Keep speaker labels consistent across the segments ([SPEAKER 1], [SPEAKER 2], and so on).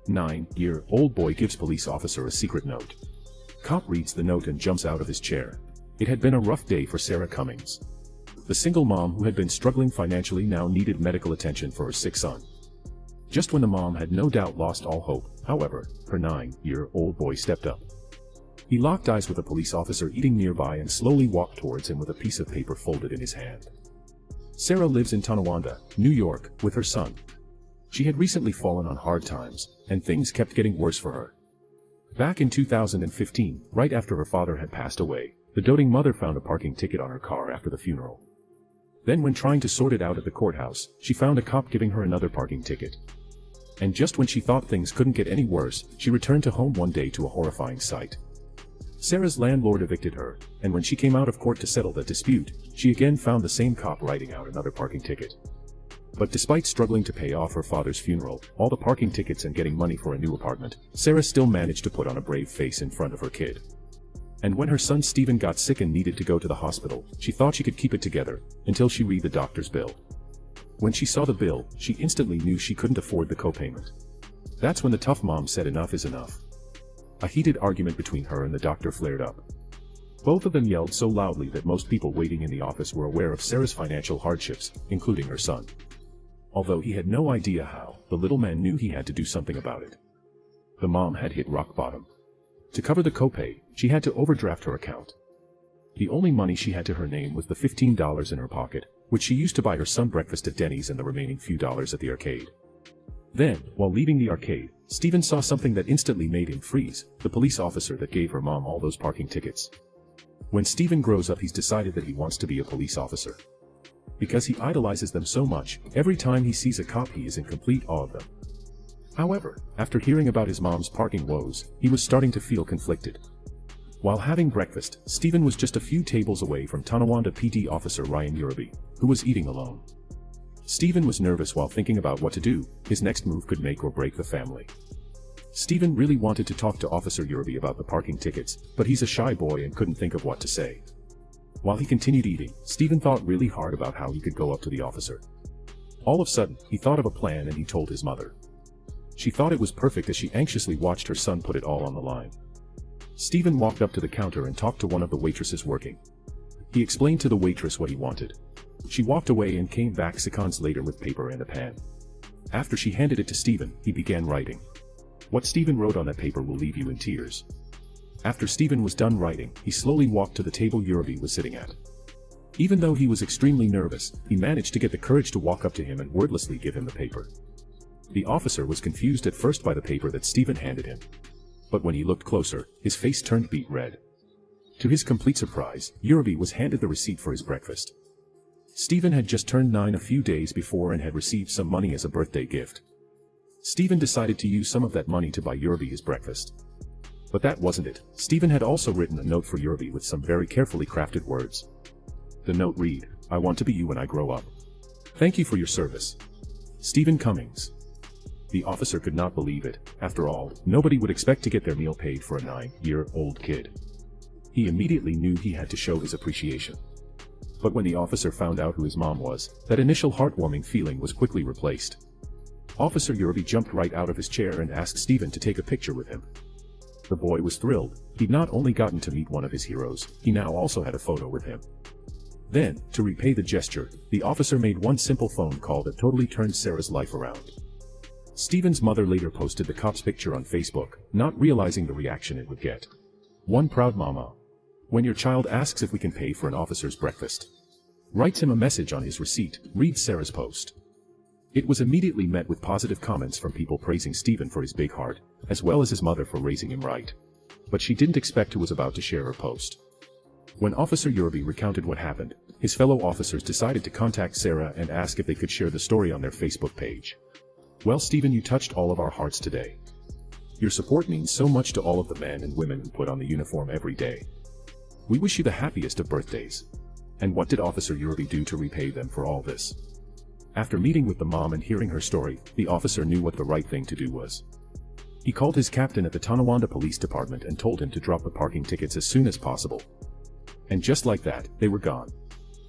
[SPEAKER 1] 9-year-old boy gives police officer a secret note. Cop reads the note and jumps out of his chair. It had been a rough day for Sarah Cummings. The single mom who had been struggling financially now needed medical attention for her sick son. Just when the mom had no doubt lost all hope, however, her 9-year-old boy stepped up. He locked eyes with a police officer eating nearby and slowly walked towards him with a piece of paper folded in his hand. Sarah lives in Tonawanda, New York, with her son. She had recently fallen on hard times, and things kept getting worse for her. Back in 2015, right after her father had passed away, the doting mother found a parking ticket on her car after the funeral. Then when trying to sort it out at the courthouse, she found a cop giving her another parking ticket. And just when she thought things couldn't get any worse, she returned to home one day to a horrifying sight. Sarah's landlord evicted her, and when she came out of court to settle the dispute, she again found the same cop writing out another parking ticket. But despite struggling to pay off her father's funeral, all the parking tickets and getting money for a new apartment, Sarah still managed to put on a brave face in front of her kid. And when her son Stephen got sick and needed to go to the hospital, she thought she could keep it together, until she read the doctor's bill. When she saw the bill, she instantly knew she couldn't afford the copayment. That's when the tough mom said enough is enough. A heated argument between her and the doctor flared up. Both of them yelled so loudly that most people waiting in the office were aware of Sarah's financial hardships, including her son. Although he had no idea how, the little man knew he had to do something about it. The mom had hit rock bottom. To cover the copay, she had to overdraft her account. The only money she had to her name was the $15 in her pocket, which she used to buy her son breakfast at Denny's and the remaining few dollars at the arcade. Then, while leaving the arcade, Stephen saw something that instantly made him freeze, the police officer that gave her mom all those parking tickets. When Stephen grows up, he's decided that he wants to be a police officer. Because he idolizes them so much, every time he sees a cop he is in complete awe of them. However, after hearing about his mom's parking woes, he was starting to feel conflicted. While having breakfast, Stephen was just a few tables away from Tonawanda PD officer Ryan Uraby, who was eating alone. Stephen was nervous while thinking about what to do. His next move could make or break the family. Stephen really wanted to talk to Officer Uraby about the parking tickets, but he's a shy boy and couldn't think of what to say. While he continued eating, Stephen thought really hard about how he could go up to the officer. All of a sudden, he thought of a plan and he told his mother. She thought it was perfect as she anxiously watched her son put it all on the line. Stephen walked up to the counter and talked to one of the waitresses working. He explained to the waitress what he wanted. She walked away and came back seconds later with paper and a pen. After she handed it to Stephen, he began writing. What Stephen wrote on that paper will leave you in tears. After Stephen was done writing, he slowly walked to the table Uraby was sitting at. Even though he was extremely nervous, he managed to get the courage to walk up to him and wordlessly give him the paper. The officer was confused at first by the paper that Stephen handed him. But when he looked closer, his face turned beet red. To his complete surprise, Uraby was handed the receipt for his breakfast. Stephen had just turned 9 a few days before and had received some money as a birthday gift. Stephen decided to use some of that money to buy Uraby his breakfast. But that wasn't it. Stephen had also written a note for Uraby with some very carefully crafted words. The note read, "I want to be you when I grow up. Thank you for your service. Stephen Cummings." The officer could not believe it. After all, nobody would expect to get their meal paid for a 9-year-old kid. He immediately knew he had to show his appreciation. But when the officer found out who his mom was, that initial heartwarming feeling was quickly replaced. Officer Uraby jumped right out of his chair and asked Stephen to take a picture with him. The boy was thrilled. He'd not only gotten to meet one of his heroes, he now also had a photo with him. Then, to repay the gesture, the officer made one simple phone call that totally turned Sarah's life around. Stephen's mother later posted the cop's picture on Facebook, not realizing the reaction it would get. One proud mama. When your child asks if we can pay for an officer's breakfast, writes him a message on his receipt, reads Sarah's post. It was immediately met with positive comments from people praising Stephen for his big heart, as well as his mother for raising him right. But she didn't expect who was about to share her post. When Officer Uraby recounted what happened, his fellow officers decided to contact Sarah and ask if they could share the story on their Facebook page. Well, Stephen, you touched all of our hearts today. Your support means so much to all of the men and women who put on the uniform every day. We wish you the happiest of birthdays. And what did Officer Uraby do to repay them for all this? After meeting with the mom and hearing her story, the officer knew what the right thing to do was. He called his captain at the Tonawanda Police Department and told him to drop the parking tickets as soon as possible. And just like that, they were gone.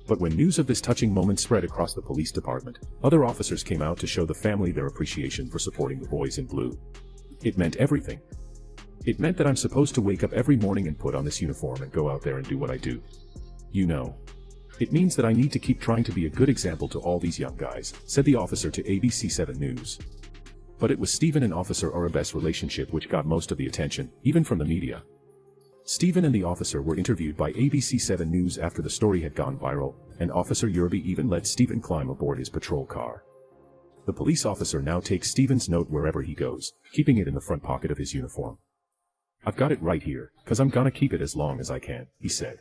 [SPEAKER 1] But when news of this touching moment spread across the police department, other officers came out to show the family their appreciation for supporting the boys in blue. It meant everything. It meant that I'm supposed to wake up every morning and put on this uniform and go out there and do what I do. You know. It means that I need to keep trying to be a good example to all these young guys, said the officer to ABC7 News. But it was Stephen and Officer Arab's relationship which got most of the attention, even from the media. Stephen and the officer were interviewed by ABC7 News after the story had gone viral, and Officer Urabi even let Stephen climb aboard his patrol car. The police officer now takes Stephen's note wherever he goes, keeping it in the front pocket of his uniform. "I've got it right here, 'cause I'm gonna keep it as long as I can," he said.